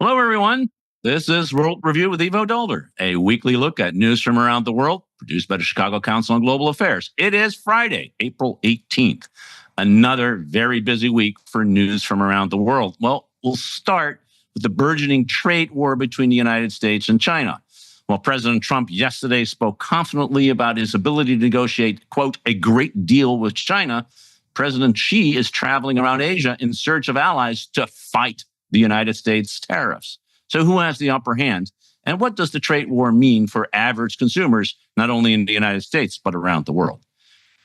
Hello, everyone. This is World Review with Ivo Daalder, a weekly look at news from around the world, produced by the Chicago Council on Global Affairs. It is Friday, April 18th, another very busy week for news from around the world. Well, we'll start with the burgeoning trade war between the United States and China. While President Trump yesterday spoke confidently about his ability to negotiate, quote, a great deal with China, President Xi is traveling around Asia in search of allies to fight the United States tariffs. So who has the upper hand? And what does the trade war mean for average consumers, not only in the United States, but around the world?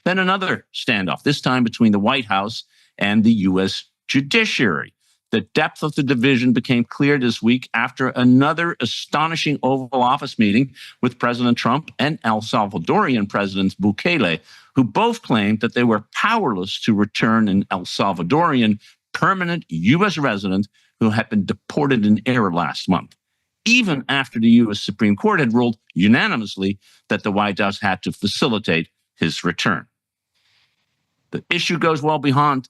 Then another standoff, this time between the White House and the U.S. Judiciary. The depth of the division became clear this week after another astonishing Oval Office meeting with President Trump and El Salvadorian President Bukele, who both claimed that they were powerless to return an El Salvadorian permanent U.S. resident who had been deported in error last month, even after the U.S. Supreme Court had ruled unanimously that the White House had to facilitate his return. The issue goes well beyond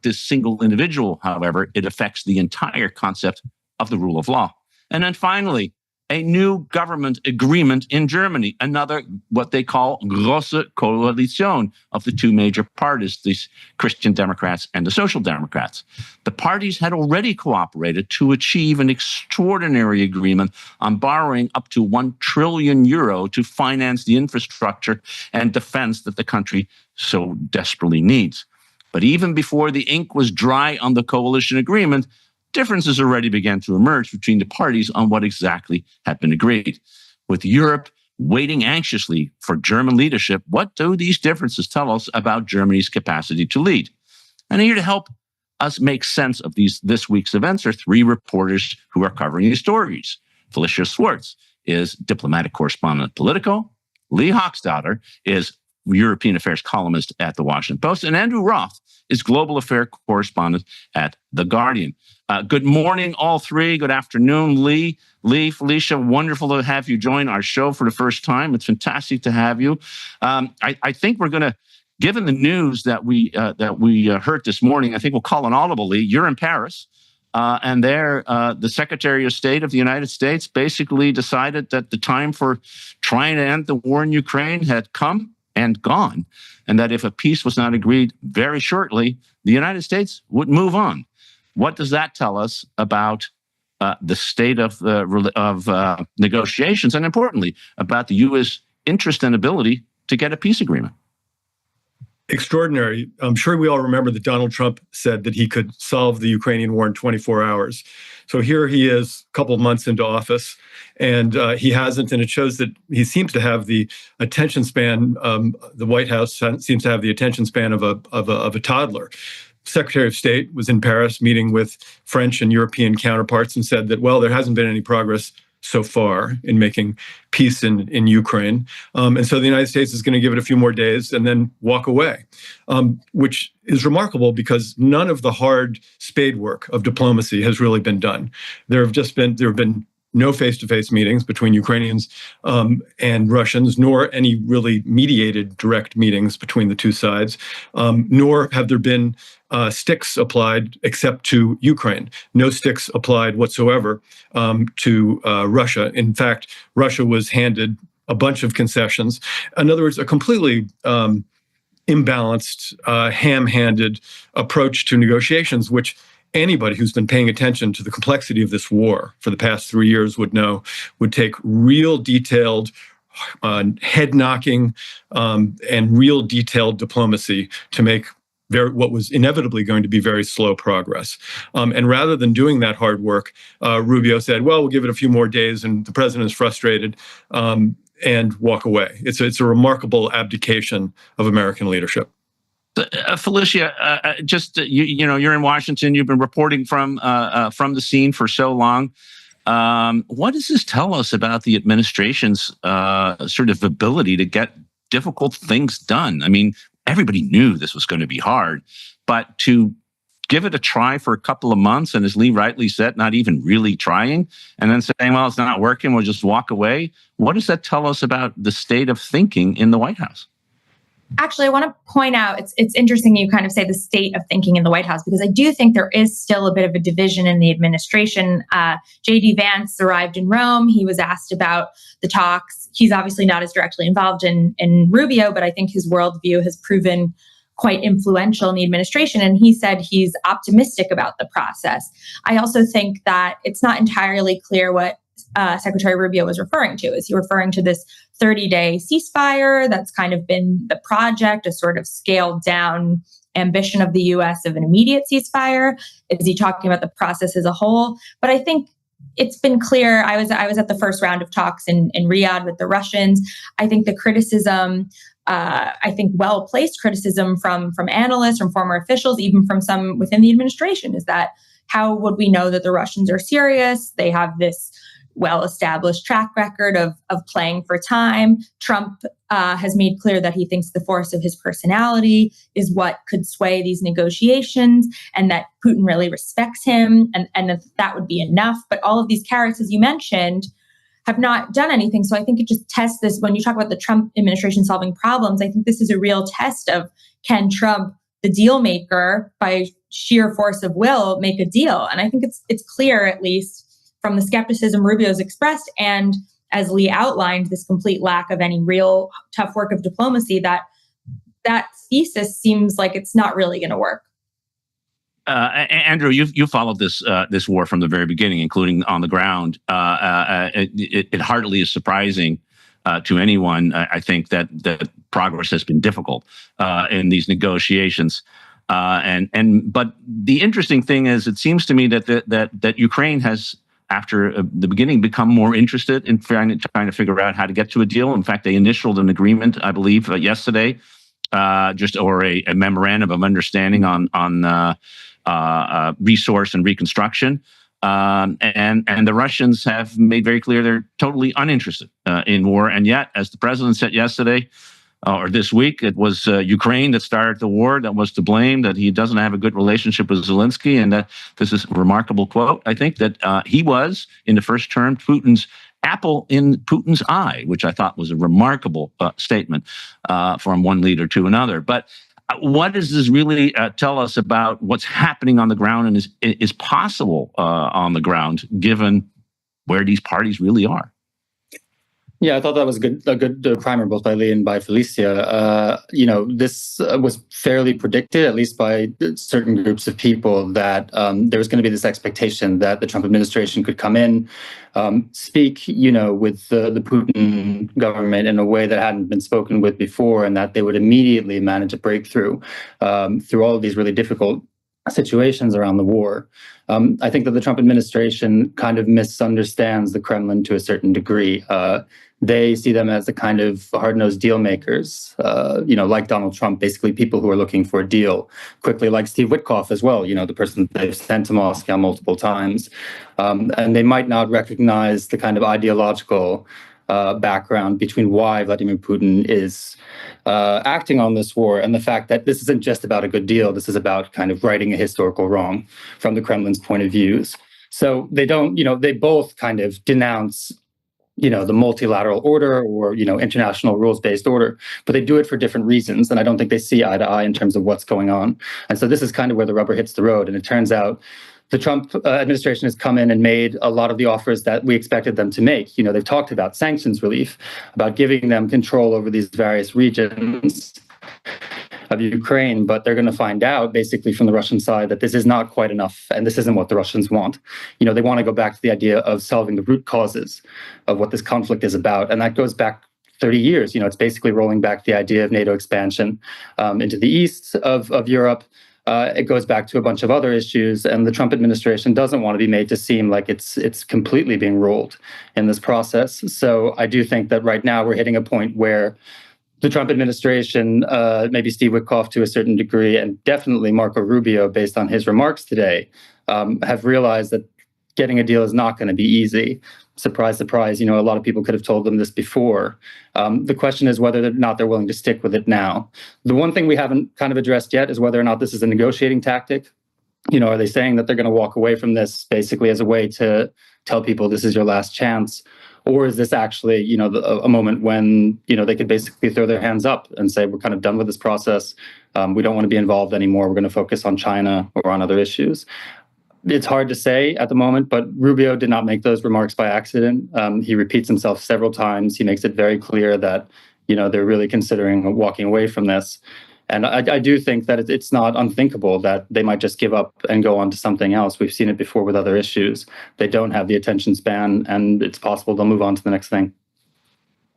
this single individual, however. It affects the entire concept of the rule of law. And then finally, a new government agreement in Germany, another what they call große Koalition of the two major parties, the Christian Democrats and the Social Democrats. The parties had already cooperated to achieve an extraordinary agreement on borrowing up to 1 trillion euro to finance the infrastructure and defense that the country so desperately needs. But even before the ink was dry on the coalition agreement, differences already began to emerge between the parties on what exactly had been agreed. With Europe waiting anxiously for German leadership, what do these differences tell us about Germany's capacity to lead? And here to help us make sense of this week's events are three reporters who are covering these stories. Felicia Schwartz is diplomatic correspondent at Politico. Lee Hockstader is European affairs columnist at The Washington Post. And Andrew Roth is global affairs correspondent at The Guardian. Good morning, all three. Good afternoon, Lee, Felicia. Wonderful to have you join our show for the first time. It's fantastic to have you. I think we're going to, given the news that we heard this morning, I think we'll call an audible, Lee. You're in Paris, and there, the Secretary of State of the United States basically decided that the time for trying to end the war in Ukraine had come and gone, and that if a peace was not agreed very shortly, the United States would move on. What does that tell us about the state of negotiations, and importantly, about the U.S. interest and ability to get a peace agreement? Extraordinary. I'm sure we all remember that Donald Trump said that he could solve the Ukrainian war in 24 hours. So here he is, a couple of months into office, and he hasn't. And it shows that he seems to have the attention span. The White House seems to have the attention span of a toddler. Secretary of State was in Paris meeting with French and European counterparts and said that, well, there hasn't been any progress so far in making peace in Ukraine. And so the United States is going to give it a few more days and then walk away, which is remarkable because none of the hard spade work of diplomacy has really been done. There have been no face-to-face meetings between Ukrainians and Russians, nor any really mediated direct meetings between the two sides, nor have there been sticks applied except to Ukraine. No sticks applied whatsoever to Russia. In fact, Russia was handed a bunch of concessions. In other words, a completely imbalanced, ham-handed approach to negotiations, which anybody who's been paying attention to the complexity of this war for the past 3 years would know would take real detailed, head-knocking, and real detailed diplomacy to make what was inevitably going to be very slow progress. And rather than doing that hard work, Rubio said, well, we'll give it a few more days, and the president is frustrated and walk away. It's a remarkable abdication of American leadership. Felicia, you're in Washington. You've been reporting from the scene for so long. What does this tell us about the administration's sort of ability to get difficult things done? I mean, everybody knew this was going to be hard, but to give it a try for a couple of months, and as Lee rightly said, not even really trying, and then saying, well, it's not working, we'll just walk away. What does that tell us about the state of thinking in the White House? Actually, I want to point out, it's interesting you kind of say the state of thinking in the White House, because I do think there is still a bit of a division in the administration. J.D. Vance arrived in Rome. He was asked about the talks. He's obviously not as directly involved in Rubio, but I think his worldview has proven quite influential in the administration. And he said he's optimistic about the process. I also think that it's not entirely clear what Secretary Rubio was referring to. Is he referring to this 30-day ceasefire that's kind of been the project, a sort of scaled down ambition of the U.S. of an immediate ceasefire? Is he talking about the process as a whole? But I think it's been clear. I was at the first round of talks in Riyadh with the Russians. I think the criticism, well-placed criticism from analysts, from former officials, even from some within the administration, is that how would we know that the Russians are serious? They have this well-established track record of playing for time. Trump has made clear that he thinks the force of his personality is what could sway these negotiations, and that Putin really respects him, and that would be enough. But all of these carrots, as you mentioned, have not done anything. So I think it just tests this. When you talk about the Trump administration solving problems, I think this is a real test of, can Trump, the deal maker, by sheer force of will, make a deal? And I think it's clear, at least from the skepticism Rubio's expressed, and as Lee outlined, this complete lack of any real tough work of diplomacy, that thesis seems like it's not really going to work. Andrew, you followed this war from the very beginning, including on the ground. It hardly is surprising to anyone, I think, that progress has been difficult in these negotiations. But the interesting thing is, it seems to me that Ukraine has, after the beginning, become more interested in trying to figure out how to get to a deal. In fact, they initialed an agreement, I believe, yesterday, a memorandum of understanding on resource and reconstruction. And the Russians have made very clear they're totally uninterested in war. And yet, as the president said yesterday, or this week, it was Ukraine that started the war, that was to blame, that he doesn't have a good relationship with Zelensky. And that this is a remarkable quote, I think, that he was, in the first term, Putin's apple in Putin's eye, which I thought was a remarkable statement from one leader to another. But what does this really tell us about what's happening on the ground, and is possible on the ground, given where these parties really are? Yeah, I thought that was a good primer, both by Lee and by Felicia. This was fairly predicted, at least by certain groups of people, that there was going to be this expectation that the Trump administration could come in, speak, with the Putin government in a way that hadn't been spoken with before, and that they would immediately manage a breakthrough through all of these really difficult situations around the war. I think that the Trump administration kind of misunderstands the Kremlin to a certain degree. They see them as the kind of hard-nosed deal makers, like Donald Trump, basically people who are looking for a deal quickly, like Steve Witkoff as well, the person they've sent to Moscow multiple times. And they might not recognize the kind of ideological background between why Vladimir Putin is acting on this war, and the fact that this isn't just about a good deal. This is about kind of righting a historical wrong from the Kremlin's point of views. So they don't, they both kind of denounce, the multilateral order or, international rules-based order, but they do it for different reasons. And I don't think they see eye to eye in terms of what's going on. And so this is kind of where the rubber hits the road. And it turns out the Trump administration has come in and made a lot of the offers that we expected them to make. They've talked about sanctions relief, about giving them control over these various regions of Ukraine, but they're going to find out basically from the Russian side that this is not quite enough, and this isn't what the Russians want. They want to go back to the idea of solving the root causes of what this conflict is about, and that goes back 30 years. It's basically rolling back the idea of NATO expansion into the east of Europe. It goes back to a bunch of other issues, and the Trump administration doesn't want to be made to seem like it's completely being rolled in this process. So I do think that right now we're hitting a point where the Trump administration, maybe Steve Witkoff to a certain degree, and definitely Marco Rubio, based on his remarks today, have realized that getting a deal is not going to be easy. Surprise, surprise. A lot of people could have told them this before. The question is whether or not they're willing to stick with it now. The one thing we haven't kind of addressed yet is whether or not this is a negotiating tactic. Are they saying that they're going to walk away from this basically as a way to tell people this is your last chance? Or is this actually, a moment when, they could basically throw their hands up and say, we're kind of done with this process. We don't want to be involved anymore. We're going to focus on China or on other issues. It's hard to say at the moment, but Rubio did not make those remarks by accident. He repeats himself several times. He makes it very clear that, they're really considering walking away from this. And I do think that it's not unthinkable that they might just give up and go on to something else. We've seen it before with other issues. They don't have the attention span, and it's possible they'll move on to the next thing.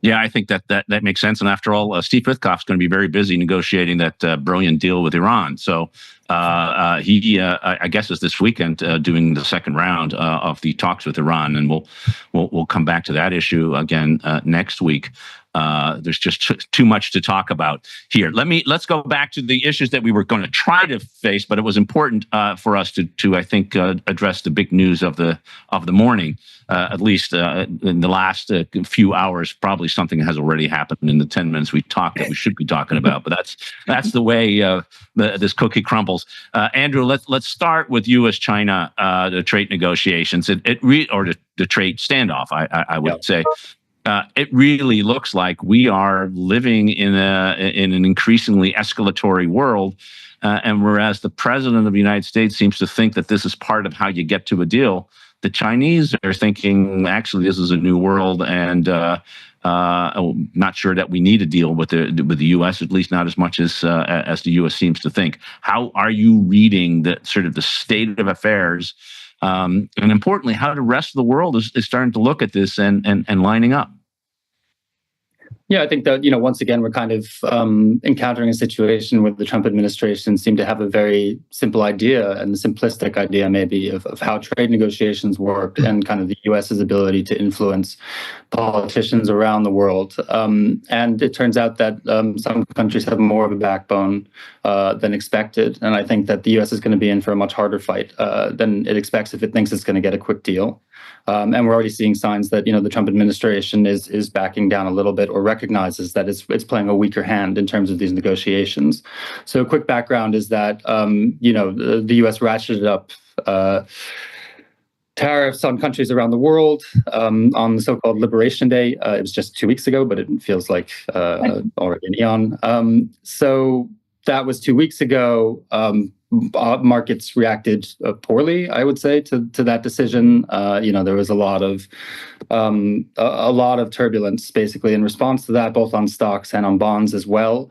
Yeah, I think that makes sense. And after all, Steve Witkoff's going to be very busy negotiating that brilliant deal with Iran. So he, I guess, is this weekend doing the second round of the talks with Iran, and we'll come back to that issue again next week. There's just too much to talk about here. Let's go back to the issues that we were going to try to face, but it was important for us to I think address the big news of the morning. At least in the last few hours, probably something has already happened in the 10 minutes we talked that we should be talking about. But that's the way this cookie crumbles. Andrew, let's start with U.S.-China the trade negotiations. Or the trade standoff, I would say. It really looks like we are living in an increasingly escalatory world, and whereas the president of the United States seems to think that this is part of how you get to a deal, the Chinese are thinking actually this is a new world, and not sure that we need a deal with the U.S. At least not as much as the U.S. seems to think. How are you reading the sort of the state of affairs? And importantly, how the rest of the world is starting to look at this and lining up. Yeah, I think that, once again, we're kind of encountering a situation where the Trump administration seemed to have a very simple idea, and a simplistic idea maybe of how trade negotiations work and kind of the U.S.'s ability to influence politicians around the world. And it turns out that some countries have more of a backbone than expected. And I think that the U.S. is going to be in for a much harder fight than it expects if it thinks it's going to get a quick deal. And we're already seeing signs that, the Trump administration is backing down a little bit, or recognizes that it's playing a weaker hand in terms of these negotiations. So a quick background is that, the U.S. ratcheted up tariffs on countries around the world on the so-called Liberation Day. It was just 2 weeks ago, but it feels like already an eon. So that was 2 weeks ago. Markets reacted poorly, I would say, to that decision. There was a lot of turbulence, basically, in response to that, both on stocks and on bonds as well.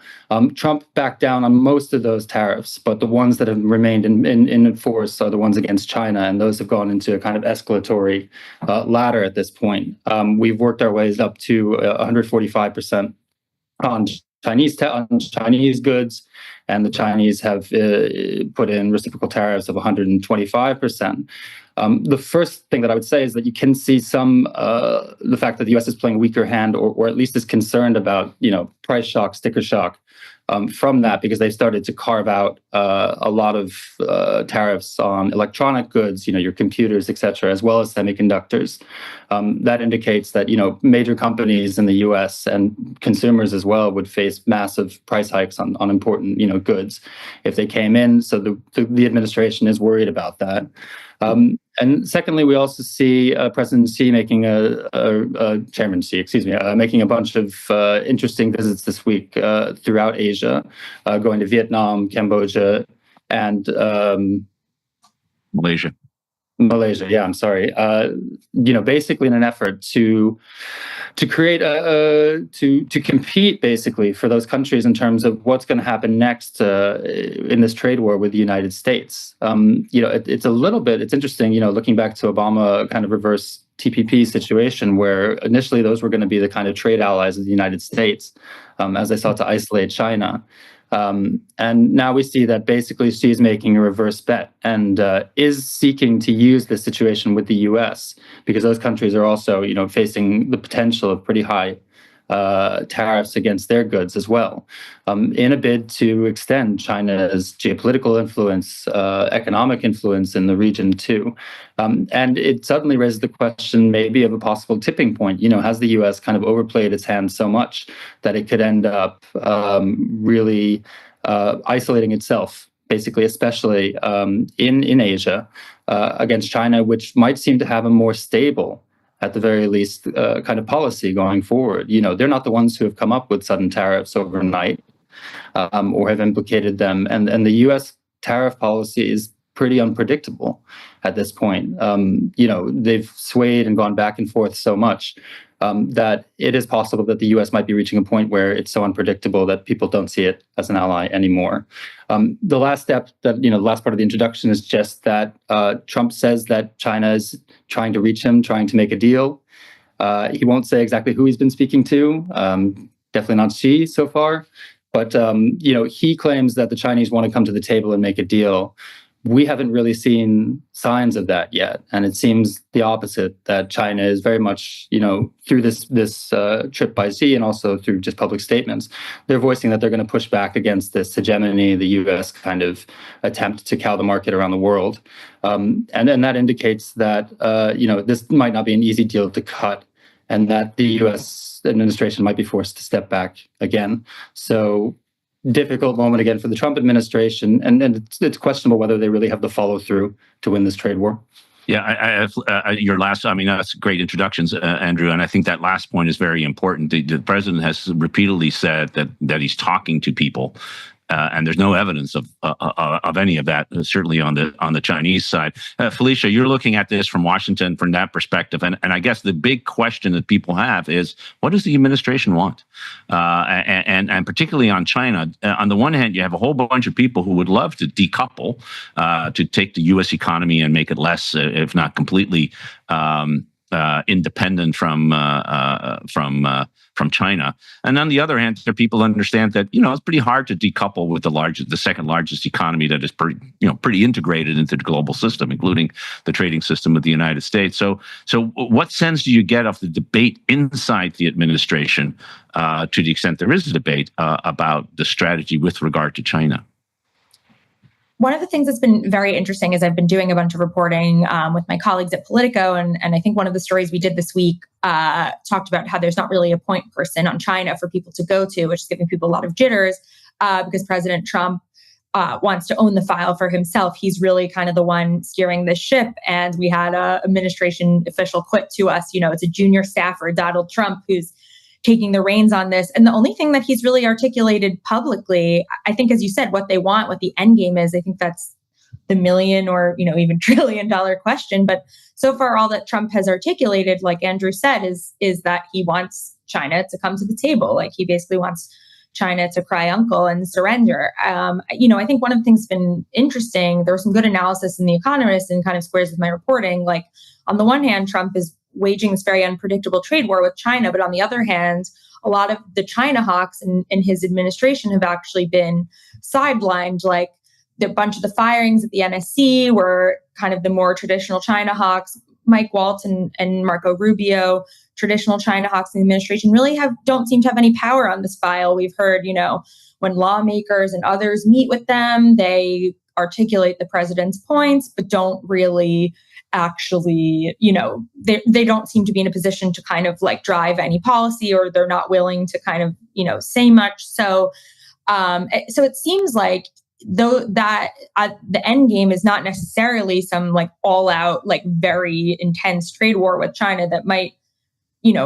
Trump backed down on most of those tariffs, but the ones that have remained in force are the ones against China, and those have gone into a kind of escalatory ladder at this point. We've worked our ways up to 145% on Chinese goods, and the Chinese have put in reciprocal tariffs of 125%. The first thing that I would say is that you can see the fact that the U.S. is playing a weaker hand, or at least is concerned about, price shock, sticker shock, from that, because they started to carve out a lot of tariffs on electronic goods, your computers, et cetera, as well as semiconductors. That indicates that, major companies in the U.S. and consumers as well would face massive price hikes on important, goods if they came in. So the administration is worried about that. And secondly, we also see President Xi making Chairman Xi, making a bunch of interesting visits this week throughout Asia, going to Vietnam, Cambodia, and Malaysia. Yeah, I'm sorry. Basically in an effort to create to compete basically for those countries in terms of what's going to happen next in this trade war with the United States. It's interesting, looking back to Obama kind of reverse TPP situation, where initially those were going to be the kind of trade allies of the United States as they sought to isolate China. And now we see that basically she's making a reverse bet and is seeking to use this situation with the U.S. because those countries are also, facing the potential of pretty high tariffs against their goods as well, in a bid to extend China's geopolitical influence, economic influence in the region too. And it suddenly raises the question maybe of a possible tipping point. Has the U.S. kind of overplayed its hand so much that it could end up really isolating itself, basically, especially in Asia, against China, which might seem to have a more stable at the very least, kind of policy going forward. You know, they're not the ones who have come up with sudden tariffs overnight or have implicated them. And the U.S. tariff policy is pretty unpredictable at this point. You know, they've swayed and gone back and forth so much that it is possible that the U.S. might be reaching a point where it's so unpredictable that people don't see it as an ally anymore. The last step, that the last part of the introduction, is just that Trump says that China is trying to reach him, trying to make a deal. He won't say exactly who he's been speaking to. Definitely not Xi so far. But he claims that the Chinese want to come to the table and make a deal. We haven't really seen signs of that yet, and it seems the opposite. That China is very much, through this trip by Xi, and also through just public statements, they're voicing that they're going to push back against this hegemony, the U.S. kind of attempt to cow the market around the world, and that indicates that this might not be an easy deal to cut, and that the U.S. administration might be forced to step back again. So, difficult moment again for the Trump administration, and it's questionable whether they really have the follow-through to win this trade war. Yeah, your last, that's great introductions, Andrew, and I think that last point is very important. The president has repeatedly said that he's talking to people, and there's no evidence of any of that, certainly on the Chinese side. Felicia, you're looking at this from Washington from that perspective, and I guess the big question that people have is, what does the administration want? And particularly on China, on the one hand, you have a whole bunch of people who would love to decouple, to take the U.S. economy and make it less, if not completely, independent from China. And on the other hand, there are people who understand that it's pretty hard to decouple with the second largest economy that is pretty integrated into the global system, including the trading system of the United States. So what sense do you get of the debate inside the administration, to the extent there is a debate about the strategy with regard to China? One of the things that's been very interesting is I've been doing a bunch of reporting with my colleagues at Politico, and I think one of the stories we did this week talked about how there's not really a point person on China for people to go to, which is giving people a lot of jitters because President Trump wants to own the file for himself. He's really kind of the one steering the ship, and we had an administration official quit to us, it's a junior staffer, Donald Trump, who's taking the reins on this. And the only thing that he's really articulated publicly, I think, as you said, what they want, what the end game is, I think that's the million or, even $1 trillion question. But so far, all that Trump has articulated, like Andrew said, is that he wants China to come to the table. Like, he basically wants China to cry uncle and surrender. I think one of the things that's been interesting, there was some good analysis in The Economist and kind of squares with my reporting. Like, on the one hand, Trump is waging this very unpredictable trade war with China. But on the other hand, a lot of the China hawks in his administration have actually been sidelined. Like, the bunch of the firings at the NSC were kind of the more traditional China hawks. Mike Waltz and Marco Rubio, traditional China hawks in the administration, really don't seem to have any power on this file. We've heard, when lawmakers and others meet with them, they articulate the president's points, but don't really actually, they don't seem to be in a position to kind of like drive any policy, or they're not willing to kind of, say much. So it seems like though that the end game is not necessarily some like all out, like very intense trade war with China that might,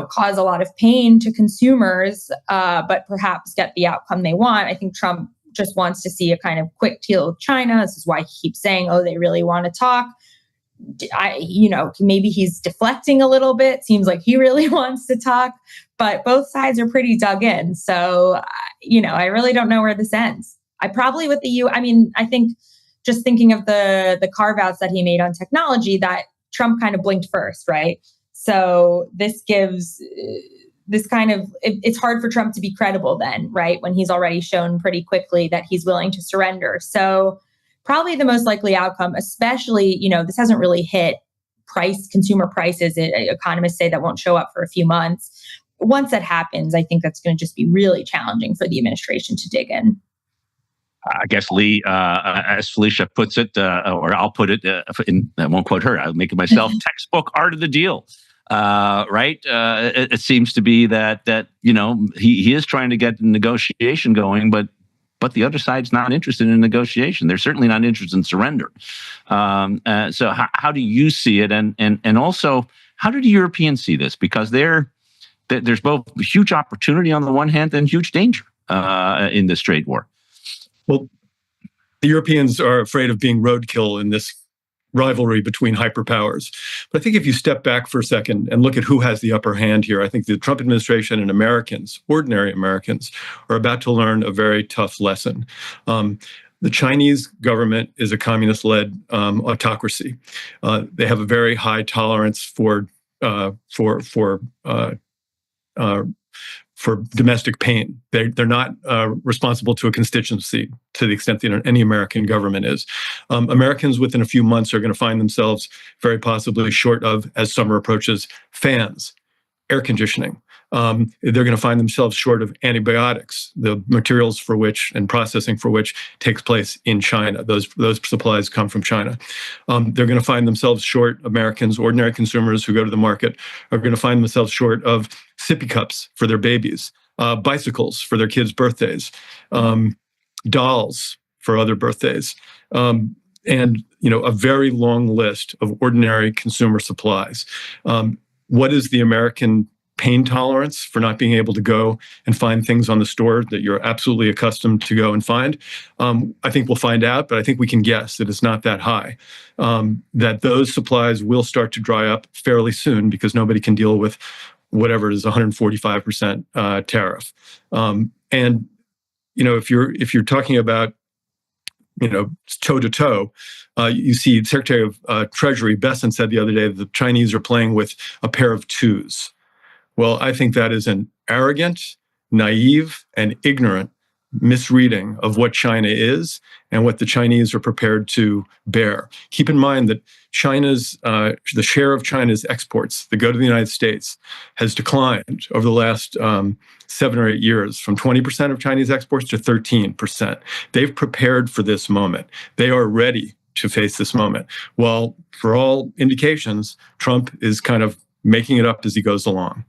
cause a lot of pain to consumers, but perhaps get the outcome they want. I think Trump just wants to see a kind of quick deal with China. This is why he keeps saying, oh, they really want to talk. Maybe he's deflecting a little bit. Seems like he really wants to talk, but both sides are pretty dug in. So, I really don't know where this ends. I probably with the I think just thinking of the carve outs that he made on technology, that Trump kind of blinked first, right? So this gives this kind of, it's hard for Trump to be credible then, right? When he's already shown pretty quickly that he's willing to surrender. So probably the most likely outcome, especially, this hasn't really hit consumer prices. Economists say that won't show up for a few months. Once that happens, I think that's going to just be really challenging for the administration to dig in. I guess, Lee, as Felicia puts it, or I'll put it, I won't quote her, I'll make it myself, textbook art of the deal. Right? It seems to be that he is trying to get the negotiation going, but the other side's not interested in negotiation. They're certainly not interested in surrender. So how do you see it? And also, How do the Europeans see this? Because there's both huge opportunity on the one hand and huge danger in this trade war. Well, the Europeans are afraid of being roadkill in this rivalry between hyperpowers. But I think if you step back for a second and look at who has the upper hand here, I think the Trump administration and Americans, ordinary Americans, are about to learn a very tough lesson. The Chinese government is a communist-led autocracy. They have a very high tolerance for domestic pain. They're not responsible to a constituency to the extent that any American government is. Americans within a few months are going to find themselves very possibly short of, as summer approaches, fans, air conditioning. They're going to find themselves short of antibiotics, the materials for which and processing for which takes place in China. Those supplies come from China. They're going to find themselves short, Americans, ordinary consumers who go to the market, are going to find themselves short of sippy cups for their babies, bicycles for their kids' birthdays, dolls for other birthdays, and a very long list of ordinary consumer supplies. What is the American pain tolerance for not being able to go and find things on the store that you're absolutely accustomed to go and find? I think we'll find out, but I think we can guess that it's not that high, that those supplies will start to dry up fairly soon because nobody can deal with whatever it is, 145% tariff. And if you're talking about toe to toe, you see Secretary of Treasury Besson said the other day that the Chinese are playing with a pair of twos. Well, I think that is an arrogant, naive, and ignorant misreading of what China is and what the Chinese are prepared to bear. Keep in mind that the share of China's exports that go to the United States has declined over the last 7 or 8 years from 20% of Chinese exports to 13%. They've prepared for this moment. They are ready to face this moment. Well, for all indications, Trump is kind of making it up as he goes along.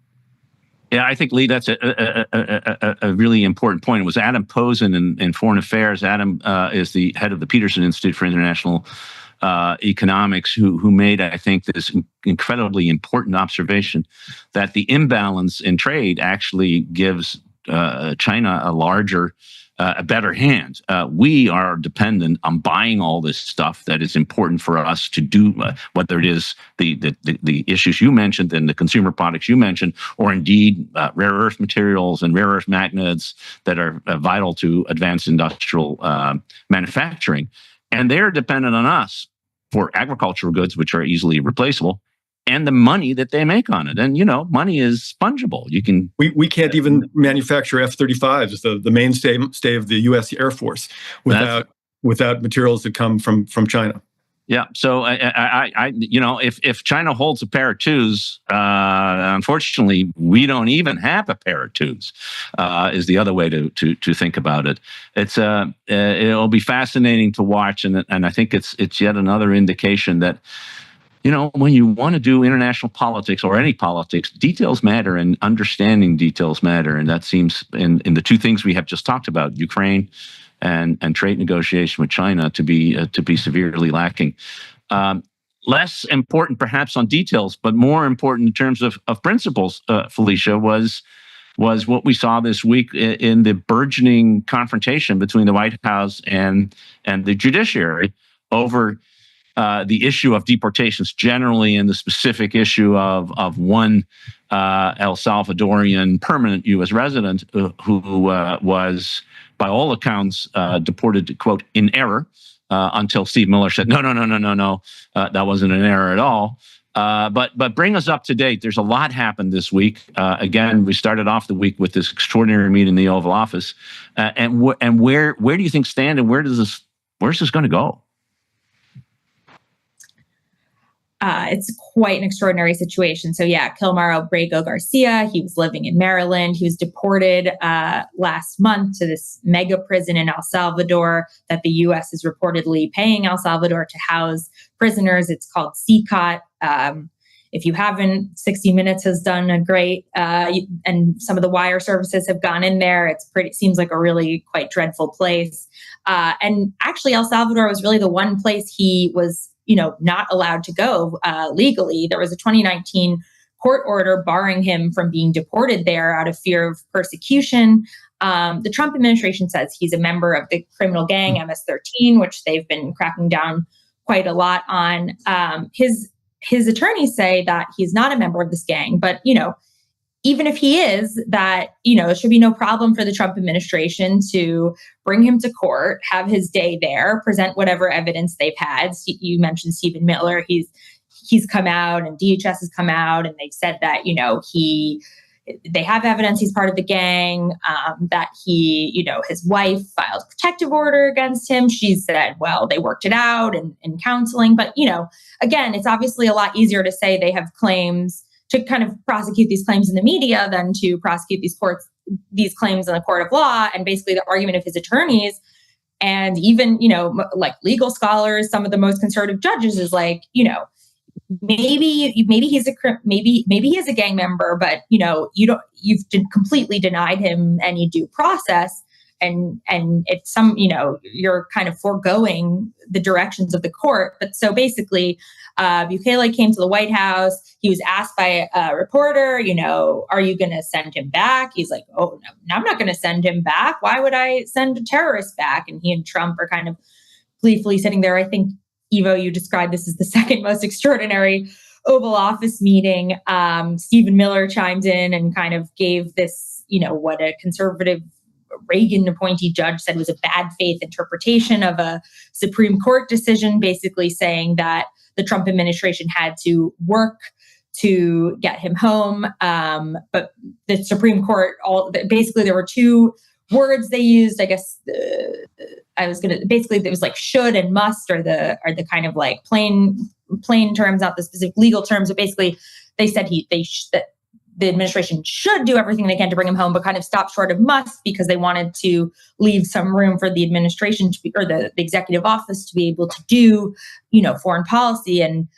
Yeah, I think, Lee, that's a really important point. It was Adam Posen in Foreign Affairs. Adam is the head of the Peterson Institute for International Economics, who made, I think, this incredibly important observation that the imbalance in trade actually gives China a better hand. We are dependent on buying all this stuff that is important for us to do, whether it is the issues you mentioned and the consumer products you mentioned, or indeed rare earth materials and rare earth magnets that are vital to advanced industrial manufacturing. And they're dependent on us for agricultural goods, which are easily replaceable, and the money that they make on it. And, money is fungible. We can't even manufacture F-35s, the mainstay of the U.S. Air Force, without materials that come from China. Yeah. So if China holds a pair of twos, unfortunately, we don't even have a pair of twos. Is the other way to think about it. It'll be fascinating to watch, and I think it's yet another indication that, when you want to do international politics or any politics, details matter and understanding details matter. And that seems in the two things we have just talked about, Ukraine and trade negotiation with China, to be severely lacking. Less important perhaps on details, but more important in terms of principles, Felicia, was what we saw this week in the burgeoning confrontation between the White House and the judiciary over the issue of deportations generally, and the specific issue of one El Salvadorian permanent U.S. resident who was, by all accounts, deported, quote, in error, until Steve Miller said, no, that wasn't an error at all. But bring us up to date. There's a lot happened this week. Again, we started off the week with this extraordinary meeting in the Oval Office. And where do you think stand, and where's this going to go? It's quite an extraordinary situation. So Kilmar Ábrego García, he was living in Maryland. He was deported last month to this mega prison in El Salvador that the U.S. is reportedly paying El Salvador to house prisoners. It's called CCOT. If you haven't, 60 Minutes has done a great, and some of the wire services have gone in there. It seems like a really quite dreadful place. And actually, El Salvador was really the one place he was not allowed to go legally. There was a 2019 court order barring him from being deported there out of fear of persecution. The Trump administration says he's a member of the criminal gang MS-13, which they've been cracking down quite a lot on. His attorneys say that he's not a member of this gang, but, even if he is, that, it should be no problem for the Trump administration to bring him to court, have his day there, present whatever evidence they've had. You mentioned Stephen Miller. He's come out, and DHS has come out, and they've said that, they have evidence he's part of the gang, that his wife filed a protective order against him. She said, well, they worked it out in counseling. But, again, it's obviously a lot easier to say they have claims, to kind of prosecute these claims in the media than to prosecute these claims in the court of law. And basically the argument of his attorneys and even, like legal scholars, some of the most conservative judges is like, maybe he's a gang member, but you've completely denied him any due process, and it's you're kind of foregoing the directions of the court. But so basically, Bukele came to the White House. He was asked by a reporter, are you going to send him back? He's like, oh no, I'm not going to send him back. Why would I send a terrorist back? And he and Trump are kind of gleefully sitting there. I think, Ivo, you described this as the second most extraordinary Oval Office meeting. Stephen Miller chimed in and kind of gave this, what a conservative Reagan appointee judge said was a bad faith interpretation of a Supreme Court decision, basically saying that the Trump administration had to work to get him home. But the Supreme Court, basically there were two words they used. I guess basically it was like should and must are the kind of like plain terms, not the specific legal terms. But basically they said that the administration should do everything they can to bring him home, but kind of stop short of must, because they wanted to leave some room for the administration or the executive office to be able to do, foreign policy. And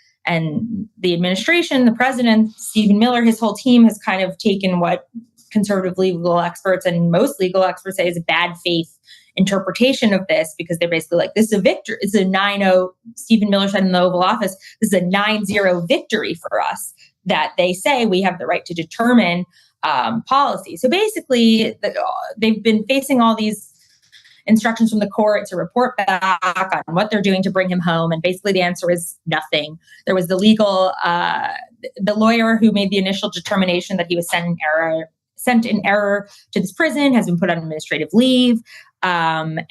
the administration, the president, Stephen Miller, his whole team has kind of taken what conservative legal experts and most legal experts say is a bad faith interpretation of this, because they're basically like, this is a victory. It's a 9-0. Stephen Miller said in the Oval Office, this is a 9-0 victory for us, that they say we have the right to determine policy. So basically, they've been facing all these instructions from the court to report back on what they're doing to bring him home. And basically the answer is nothing. There was the lawyer who made the initial determination that he was sent in error to this prison, has been put on administrative leave. Again,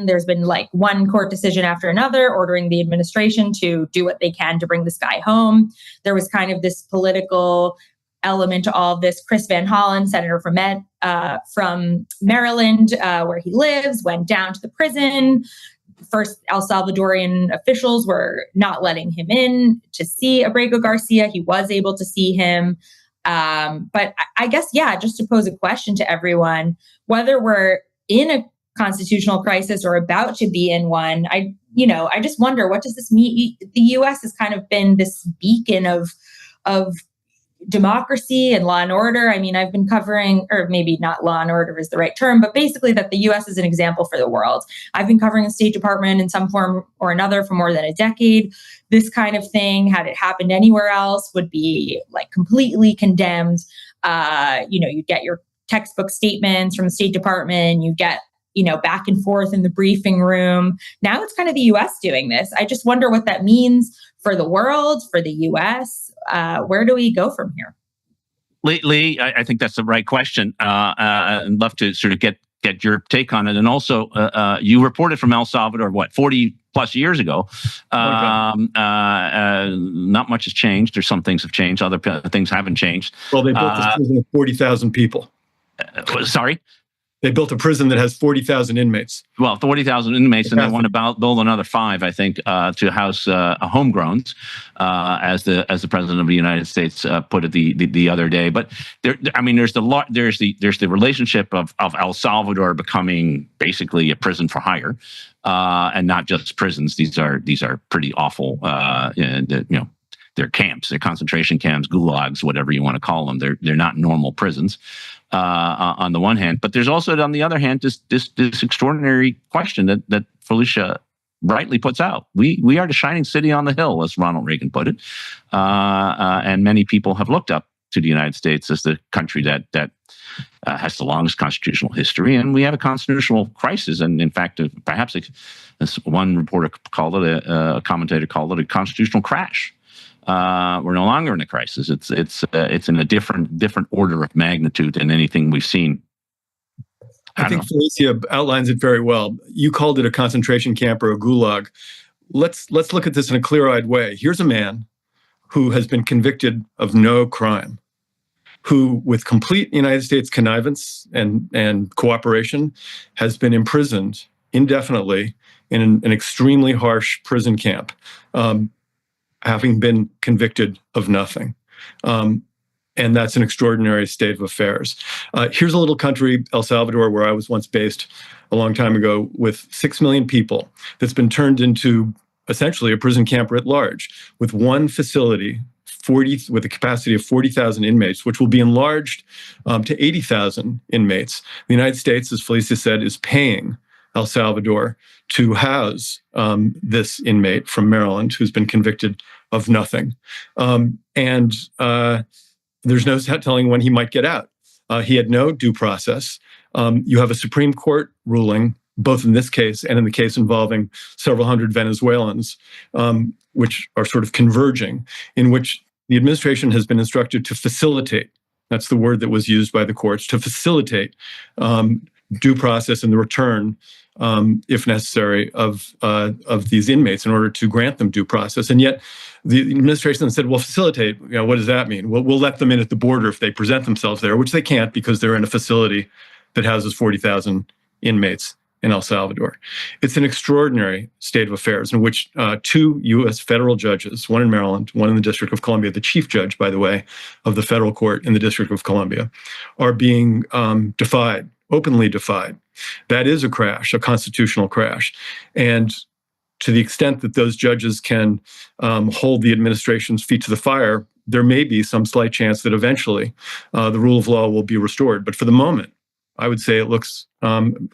there's been like one court decision after another ordering the administration to do what they can to bring this guy home. There was kind of this political element to all of this. Chris Van Hollen, senator from Maryland, where he lives, went down to the prison. First, El Salvadorian officials were not letting him in to see Ábrego García. He was able to see him. But I guess, just to pose a question to everyone, whether we're in a constitutional crisis or about to be in one, I just wonder, what does this mean? The U.S. has kind of been this beacon of democracy and law and order. I mean, I've been covering, or maybe not law and order is the right term, but basically that the U.S. is an example for the world. I've been covering the State Department in some form or another for more than a decade. This kind of thing, had it happened anywhere else, would be like completely condemned. You get your textbook statements from the State Department, you get, back and forth in the briefing room. Now it's kind of the U.S. doing this. I just wonder what that means for the world, for the U.S. Where do we go from here? Lee, I think that's the right question. I'd love to sort of get your take on it. And also, you reported from El Salvador, 40 plus years ago. Not much has changed, or some things have changed. Other things haven't changed. Well, they built this prison with 40,000 people. Sorry? They built a prison that has 40,000 inmates. Well, 40,000 inmates, and they want to build another 5, I think, to house homegrowns, as the president of the United States put it the other day. But there's the relationship of El Salvador becoming basically a prison for hire, and not just prisons. These are pretty awful. They're camps, they're concentration camps, gulags, whatever you want to call them. They're not normal prisons. On the one hand, but there's also, on the other hand, this extraordinary question that Felicia rightly puts out. We are the shining city on the hill, as Ronald Reagan put it. And many people have looked up to the United States as the country that has the longest constitutional history, and we have a constitutional crisis. And in fact, perhaps as one reporter called it, a commentator called it, a constitutional crash. We're no longer in a crisis. It's in a different order of magnitude than anything we've seen. I think Felicia outlines it very well. You called it a concentration camp or a gulag. Let's look at this in a clear-eyed way. Here's a man who has been convicted of no crime, who, with complete United States connivance and cooperation, has been imprisoned indefinitely in an extremely harsh prison camp, having been convicted of nothing. And that's an extraordinary state of affairs. Here's a little country, El Salvador, where I was once based a long time ago, with 6 million people, that's been turned into essentially a prison camp writ large, with one facility, with a capacity of 40,000 inmates, which will be enlarged to 80,000 inmates. The United States, as Felicia said, is paying El Salvador to house this inmate from Maryland who's been convicted of nothing. And there's no telling when he might get out. He had no due process. You have a Supreme Court ruling, both in this case and in the case involving several hundred Venezuelans, which are sort of converging, in which the administration has been instructed to facilitate, that's the word that was used by the courts, to facilitate due process and the return, if necessary, of these inmates in order to grant them due process. And yet the administration said, well, facilitate, what does that mean? Well, we'll let them in at the border if they present themselves there, which they can't because they're in a facility that houses 40,000 inmates in El Salvador. It's an extraordinary state of affairs in which 2 U.S. federal judges, one in Maryland, one in the District of Columbia, the chief judge, by the way, of the federal court in the District of Columbia, are being defied, openly defied. That is a crash, a constitutional crash. And to the extent that those judges can hold the administration's feet to the fire, there may be some slight chance that eventually the rule of law will be restored. But for the moment, I would say it looks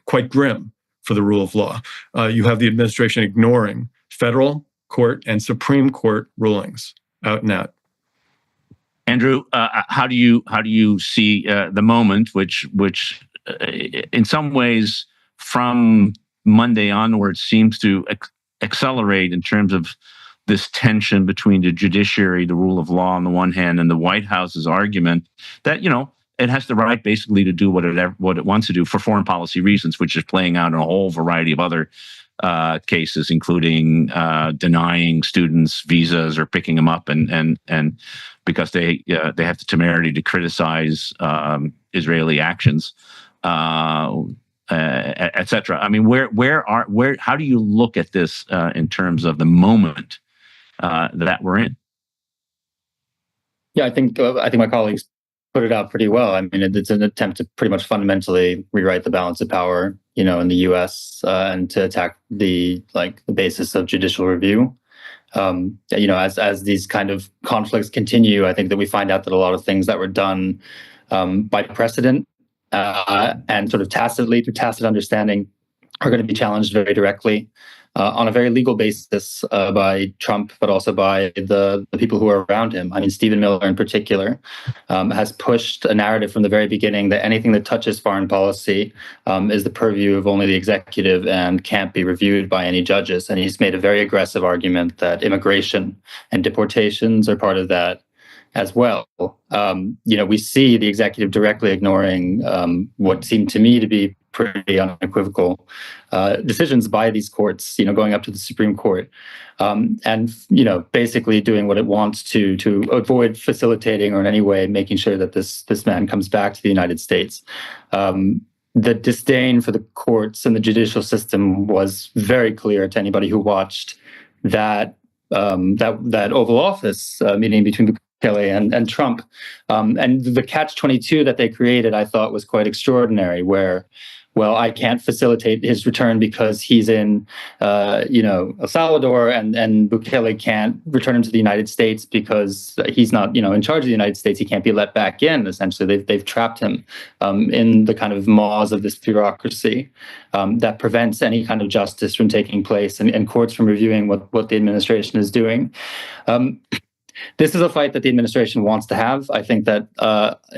quite grim for the rule of law. You have the administration ignoring federal court and Supreme Court rulings out and out. Andrew, how do you see the moment, which in some ways from Monday onwards seems to accelerate in terms of this tension between the judiciary, the rule of law on the one hand, and the White House's argument that, it has the right basically to do what it wants to do for foreign policy reasons, which is playing out in a whole variety of other cases, including denying students visas or picking them up, and because they have the temerity to criticize Israeli actions, etc. I mean, how do you look at this in terms of the moment that we're in? Yeah, I think my colleagues put it out pretty well. I mean, it's an attempt to pretty much fundamentally rewrite the balance of power, in the U.S. And to attack the basis of judicial review. As these kind of conflicts continue, I think that we find out that a lot of things that were done by precedent and sort of tacitly through tacit understanding are going to be challenged very directly on a very legal basis by Trump, but also by the people who are around him. I mean, Stephen Miller in particular has pushed a narrative from the very beginning that anything that touches foreign policy is the purview of only the executive and can't be reviewed by any judges. And he's made a very aggressive argument that immigration and deportations are part of that as well. We see the executive directly ignoring what seemed to me to be pretty unequivocal decisions by these courts, going up to the Supreme Court, and basically doing what it wants to avoid facilitating or in any way making sure that this man comes back to the United States. The disdain for the courts and the judicial system was very clear to anybody who watched that Oval Office meeting between Bukele and Trump, and the catch-22 that they created, I thought, was quite extraordinary, where well, I can't facilitate his return because he's in, El Salvador, and Bukele can't return him to the United States because he's not, in charge of the United States. He can't be let back in. Essentially, they've trapped him in the kind of maws of this bureaucracy that prevents any kind of justice from taking place and courts from reviewing what the administration is doing. This is a fight that the administration wants to have. I think that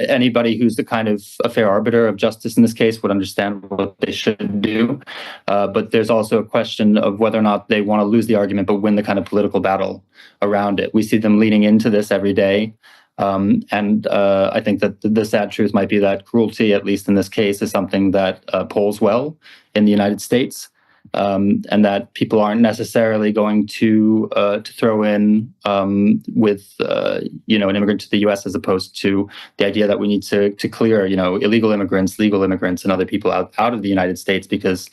anybody who's the kind of a fair arbiter of justice in this case would understand what they should do. But there's also a question of whether or not they want to lose the argument but win the kind of political battle around it. We see them leaning into this every day. And I think that the sad truth might be that cruelty, at least in this case, is something that polls well in the United States. And that people aren't necessarily going to throw in with an immigrant to the U.S. as opposed to the idea that we need to clear illegal immigrants, legal immigrants, and other people out of the United States, because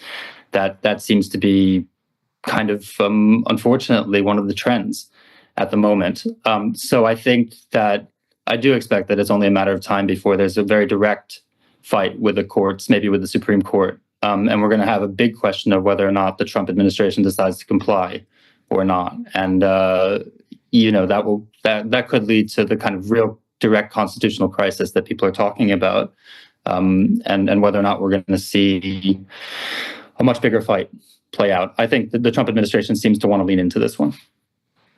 that seems to be kind of unfortunately one of the trends at the moment. So I think that I do expect that it's only a matter of time before there's a very direct fight with the courts, maybe with the Supreme Court. And we're going to have a big question of whether or not the Trump administration decides to comply or not. And, that could lead to the kind of real direct constitutional crisis that people are talking about. And whether or not we're going to see a much bigger fight play out. I think the Trump administration seems to want to lean into this one.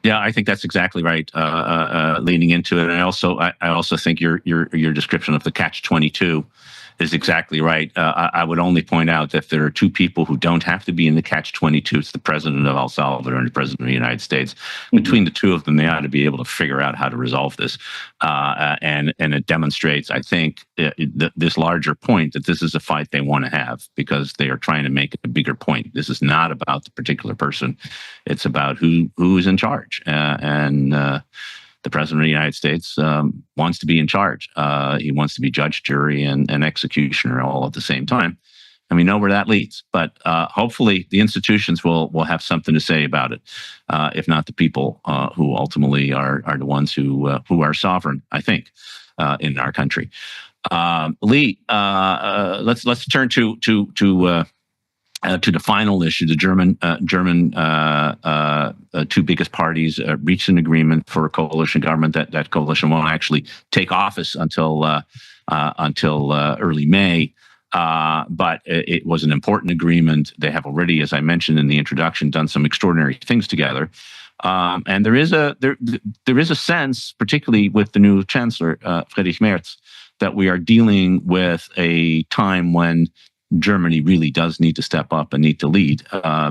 Yeah, I think that's exactly right. Leaning into it, and I also think your description of the catch-22 is exactly right. I would only point out that there are two people who don't have to be in the catch-22. It's the president of El Salvador and the president of the United States. Between the two of them, they ought to be able to figure out how to resolve this. And it demonstrates, I think, this larger point that this is a fight they want to have because they are trying to make a bigger point. This is not about the particular person. It's about who is in charge. The president of the United States wants to be in charge. He wants to be judge, jury, and executioner all at the same time. And we know where that leads. But hopefully the institutions will have something to say about it, if not the people who ultimately are the ones who are sovereign, I think, in our country. Lee, let's turn to the final issue. The German two biggest parties reached an agreement for a coalition government. That coalition won't actually take office until early May. But it was an important agreement. They have already, as I mentioned in the introduction, done some extraordinary things together. And there is a sense, particularly with the new Chancellor, Friedrich Merz, that we are dealing with a time when Germany really does need to step up and need to lead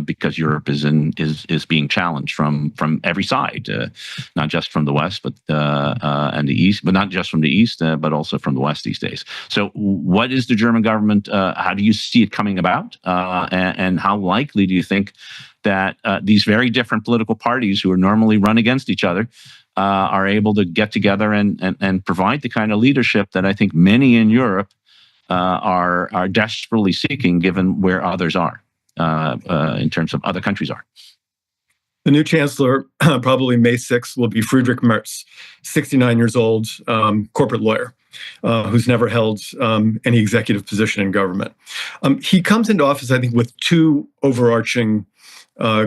because Europe is being challenged from every side, not just from the West, but and the East, but not just from the East, but also from the West these days. So, what is the German government? How do you see it coming about? And how likely do you think that these very different political parties who are normally run against each other are able to get together and provide the kind of leadership that I think many in Europe are desperately seeking, given where others are, in terms of other countries are? The new chancellor, probably May 6th, will be Friedrich Merz, 69 years old, corporate lawyer, who's never held any executive position in government. He comes into office, I think, with two overarching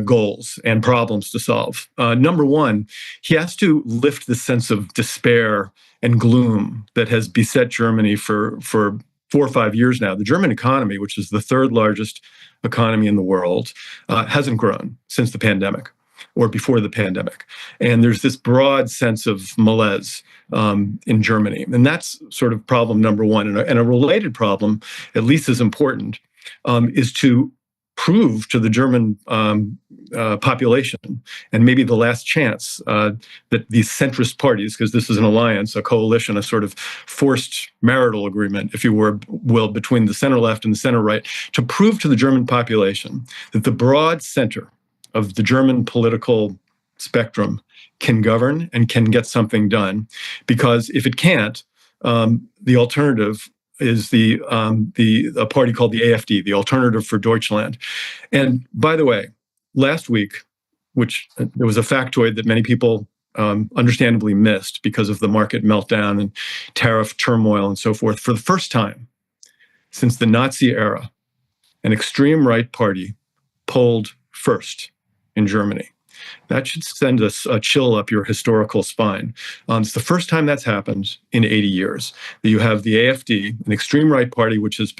goals and problems to solve. Number one, he has to lift the sense of despair and gloom that has beset Germany for 4 or 5 years now. The German economy, which is the third largest economy in the world, hasn't grown since the pandemic or before the pandemic. And there's this broad sense of malaise in Germany. And that's sort of problem number one. And a related problem, at least as important, is to prove to the German population, and maybe the last chance, that these centrist parties, because this is an alliance, a coalition, a sort of forced marital agreement, if you will, between the center left and the center right, to prove to the German population that the broad center of the German political spectrum can govern and can get something done. Because if it can't, the alternative is a party called the AfD, the Alternative for Deutschland. And by the way, last week, which there was a factoid that many people understandably missed because of the market meltdown and tariff turmoil and so forth, for the first time since the Nazi era, an extreme right party polled first in Germany. That should send us a chill up your historical spine. It's the first time that's happened in 80 years. You have the AfD, an extreme right party, which has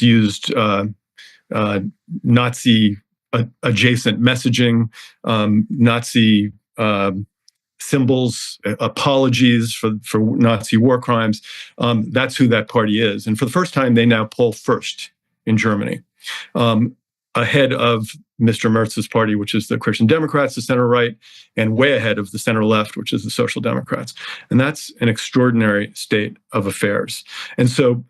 used Nazi adjacent messaging, Nazi symbols, apologies for Nazi war crimes. That's who that party is. And for the first time, they now poll first in Germany, ahead of Mr. Merz's party, which is the Christian Democrats, the center right, and way ahead of the center left, which is the Social Democrats. And that's an extraordinary state of affairs. And so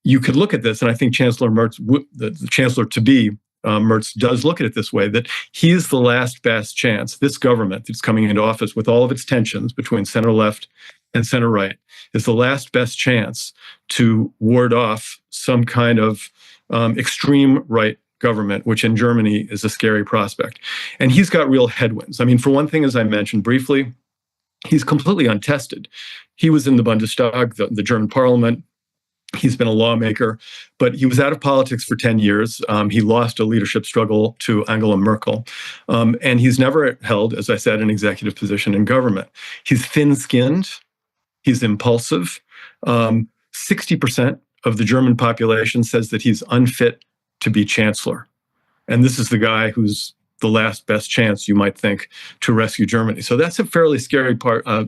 you could look at this, and I think Chancellor Merz, the Chancellor-to-be, Merz does look at it this way, that he is the last best chance. This government that's coming into office with all of its tensions between center left and center right is the last best chance to ward off some kind of extreme right government, which in Germany is a scary prospect. And he's got real headwinds. I mean, for one thing, as I mentioned briefly, he's completely untested. He was in the Bundestag, the German parliament. He's been a lawmaker, but he was out of politics for 10 years. He lost a leadership struggle to Angela Merkel. And he's never held, as I said, an executive position in government. He's thin-skinned. He's impulsive. 60% of the German population says that he's unfit to be chancellor. And this is the guy who's the last best chance, you might think, to rescue Germany. So that's a fairly scary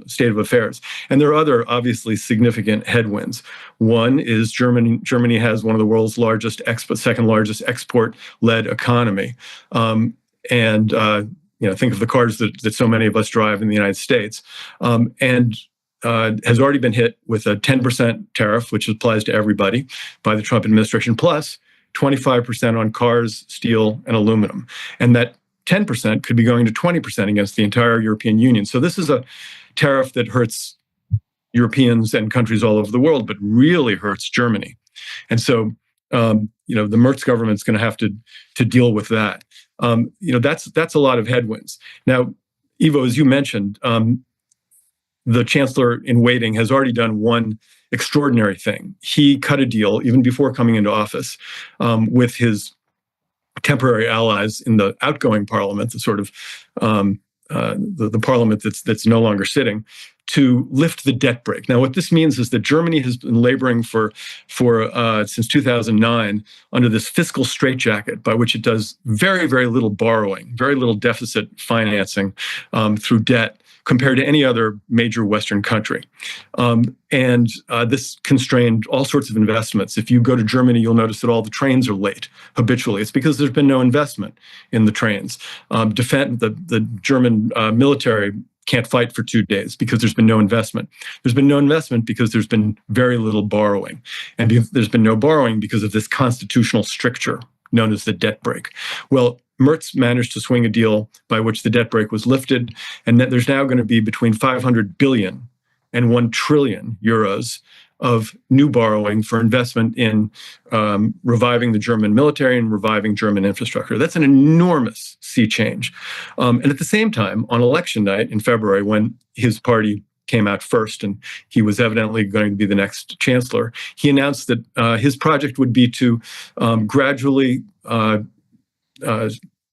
state of affairs. And there are other, obviously, significant headwinds. One is Germany has one of the world's largest, second largest export-led economy. Think of the cars that so many of us drive in the United States. Has already been hit with a 10% tariff, which applies to everybody by the Trump administration, plus 25% on cars, steel, and aluminum. And that 10% could be going to 20% against the entire European Union. So this is a tariff that hurts Europeans and countries all over the world, but really hurts Germany. And so, the Merz government's going to have to deal with that. That's a lot of headwinds. Now, Ivo, as you mentioned, the chancellor in waiting has already done one extraordinary thing. He cut a deal, even before coming into office, with his temporary allies in the outgoing parliament, the sort of the parliament that's no longer sitting, to lift the debt brake. Now, what this means is that Germany has been laboring for since 2009 under this fiscal straitjacket by which it does very, very little borrowing, very little deficit financing through debt, compared to any other major Western country. This constrained all sorts of investments. If you go to Germany, you'll notice that all the trains are late habitually. It's because there's been no investment in the trains. The German military can't fight for 2 days because there's been no investment. There's been no investment because there's been very little borrowing. And there's been no borrowing because of this constitutional stricture known as the debt brake. Well, Merz managed to swing a deal by which the debt brake was lifted, and that there's now going to be between 500 billion and 1 trillion euros of new borrowing for investment in reviving the German military and reviving German infrastructure. That's an enormous sea change. And at the same time, on election night in February, when his party came out first, and he was evidently going to be the next chancellor, he announced that his project would be to gradually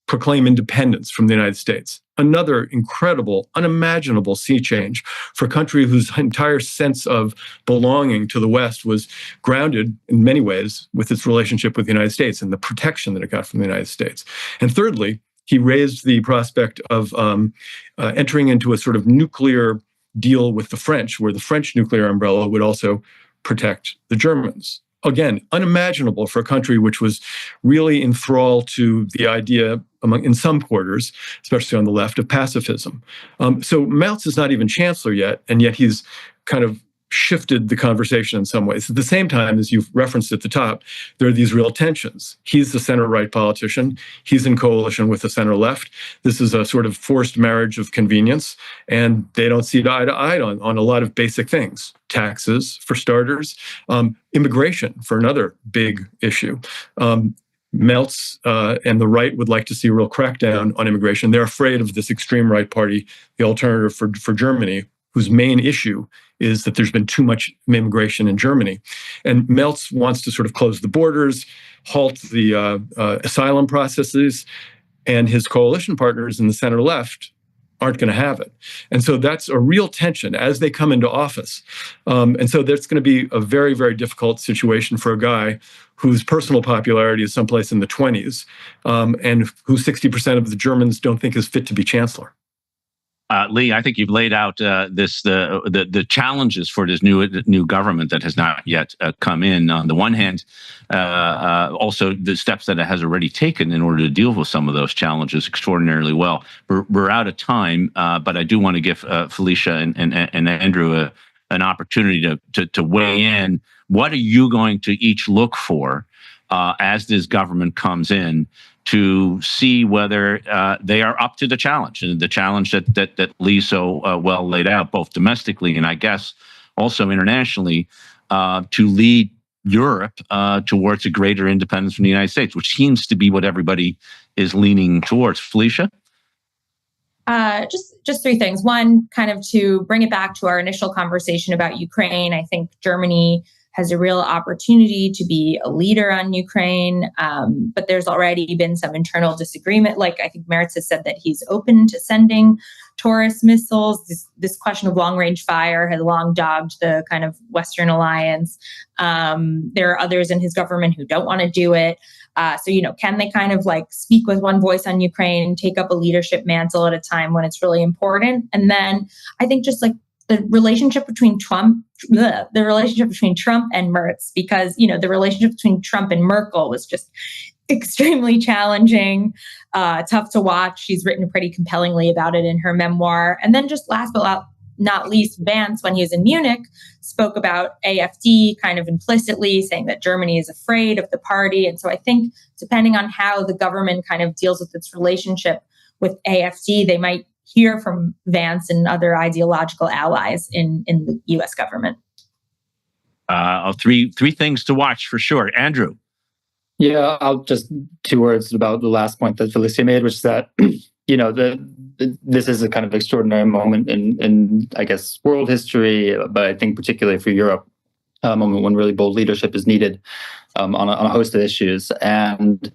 proclaim independence from the United States. Another incredible, unimaginable sea change for a country whose entire sense of belonging to the West was grounded in many ways with its relationship with the United States and the protection that it got from the United States. And thirdly, he raised the prospect of entering into a sort of nuclear deal with the French, where the French nuclear umbrella would also protect the Germans. Again, unimaginable for a country which was really enthralled to the idea in some quarters, especially on the left, of pacifism. So Merz is not even chancellor yet, and yet he's kind of shifted the conversation in some ways. At the same time, as you've referenced at the top, there are these real tensions. He's the center-right politician. He's in coalition with the center-left. This is a sort of forced marriage of convenience, and they don't see eye to eye on a lot of basic things. Taxes, for starters. Immigration, for another big issue. Merz and the right would like to see a real crackdown on immigration. They're afraid of this extreme right party, the Alternative for Germany, whose main issue is that there's been too much immigration in Germany. And Merz wants to sort of close the borders, halt the asylum processes, and his coalition partners in the center left aren't going to have it. And so that's a real tension as they come into office. And so that's going to be a very, very difficult situation for a guy whose personal popularity is someplace in the 20s, and who 60% of the Germans don't think is fit to be chancellor. Lee, I think you've laid out the challenges for this new government that has not yet come in. On the one hand, also the steps that it has already taken in order to deal with some of those challenges extraordinarily well. We're out of time, but I do want to give Felicia and Andrew an opportunity to weigh in. What are you going to each look for as this government comes in to see whether they are up to the challenge, and the challenge that Lee so well laid out, both domestically and I guess also internationally, to lead Europe towards a greater independence from the United States, which seems to be what everybody is leaning towards. Felicia? Just three things. One, kind of to bring it back to our initial conversation about Ukraine. I think Germany has a real opportunity to be a leader on Ukraine, but there's already been some internal disagreement. Like I think Merz has said that he's open to sending Taurus missiles. This question of long-range fire has long dogged the kind of Western alliance. There are others in his government who don't want to do it. So, can they kind of like speak with one voice on Ukraine and take up a leadership mantle at a time when it's really important? And then I think just like the relationship between Trump and Merz, because, the relationship between Trump and Merkel was just extremely challenging, tough to watch. She's written pretty compellingly about it in her memoir. And then just last but not least, Vance, when he was in Munich, spoke about AfD kind of implicitly, saying that Germany is afraid of the party. And so I think depending on how the government kind of deals with its relationship with AfD, they might hear from Vance and other ideological allies in the U.S. government. Three things to watch for sure. Andrew? Yeah, I'll just 2 words about the last point that Felicia made, which is that, this is a kind of extraordinary moment in I guess, world history, but I think particularly for Europe, a moment when really bold leadership is needed on a host of issues. And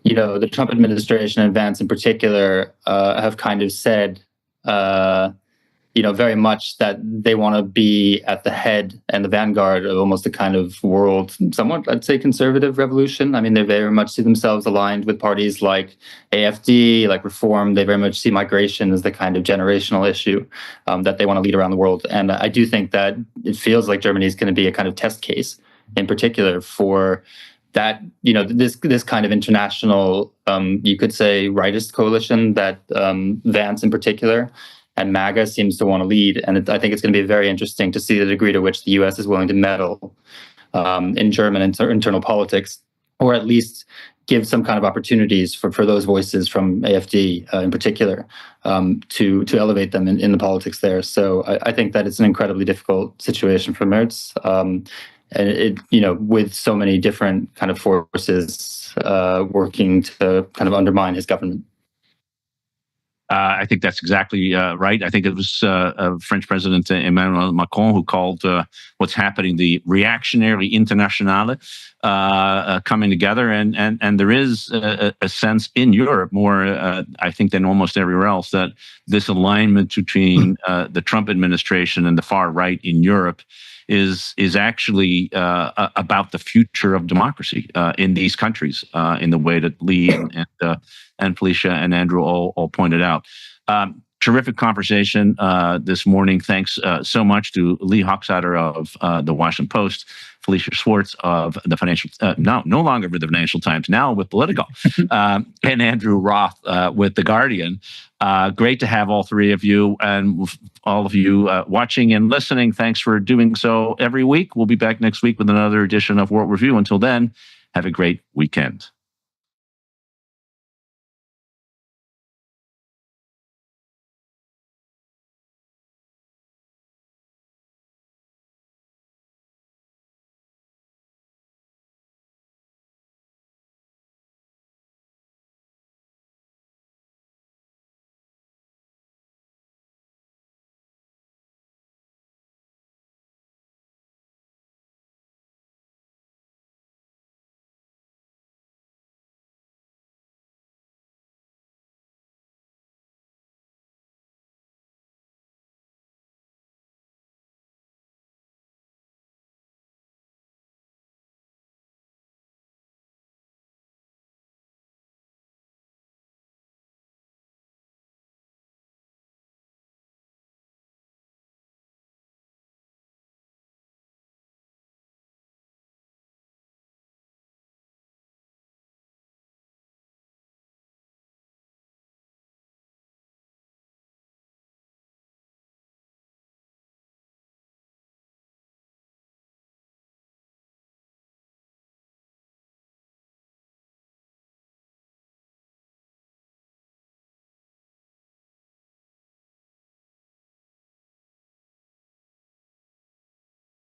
the Trump administration and Vance in particular have kind of said, very much that they want to be at the head and the vanguard of almost a kind of world, somewhat, I'd say, conservative revolution. I mean, they very much see themselves aligned with parties like AfD, like Reform. They very much see migration as the kind of generational issue that they want to lead around the world. And I do think that it feels like Germany is going to be a kind of test case, in particular, for that, this kind of international, you could say, rightist coalition that Vance in particular and MAGA seems to want to lead. And I think it's going to be very interesting to see the degree to which the U.S. is willing to meddle in German internal politics, or at least give some kind of opportunities for those voices from AfD in particular to elevate them in the politics there. So I think that it's an incredibly difficult situation for Merz. And it, with so many different kind of forces working to kind of undermine his government. I think that's exactly right. I think it was French President Emmanuel Macron who called what's happening the reactionary internationale coming together. And there is a sense in Europe more, I think, than almost everywhere else, that this alignment between the Trump administration and the far right in Europe is actually about the future of democracy in these countries, in the way that Lee and Felicia and Andrew all pointed out. Terrific conversation this morning. Thanks so much to Lee Hockstader of the Washington Post, Felicia Schwartz of the Financial, no longer with the Financial Times, now with Politico, and Andrew Roth with The Guardian. Great to have all three of you, and all of you watching and listening. Thanks for doing so every week. We'll be back next week with another edition of World Review. Until then, have a great weekend.